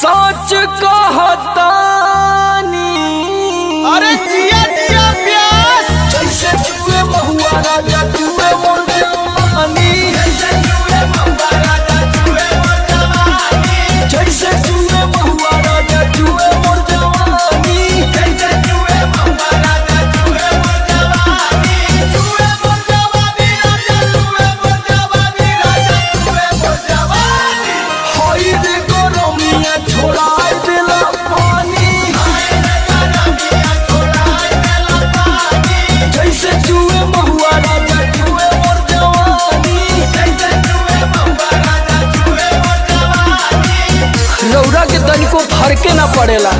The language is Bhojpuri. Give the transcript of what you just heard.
सच कहतानी। अरे जिया जिया प्यास जैसे जुए महुआ राजा जुए मोर जवानी। जैसे जुए महुआ राजा जुए मोर जवानी। जैसे जुए महुआ राजा जुए मोर जवानी। जैसे जुए महुआ राजा जुए मोर जवानी। जुए मोर जवानी राजा जुए मोर जवानी राजा जुए मोर जवानी। होई रे गरमिया छोड़ाई देला पानी। हाय रे गरमिया छोड़ाई देला पानी। जैसे जुए महुआ राजा जुए मोर जवानी। जैसे जुए महुआ राजा जुए मोर जवानी। रौरा के तनिको फरके ना पड़ेला।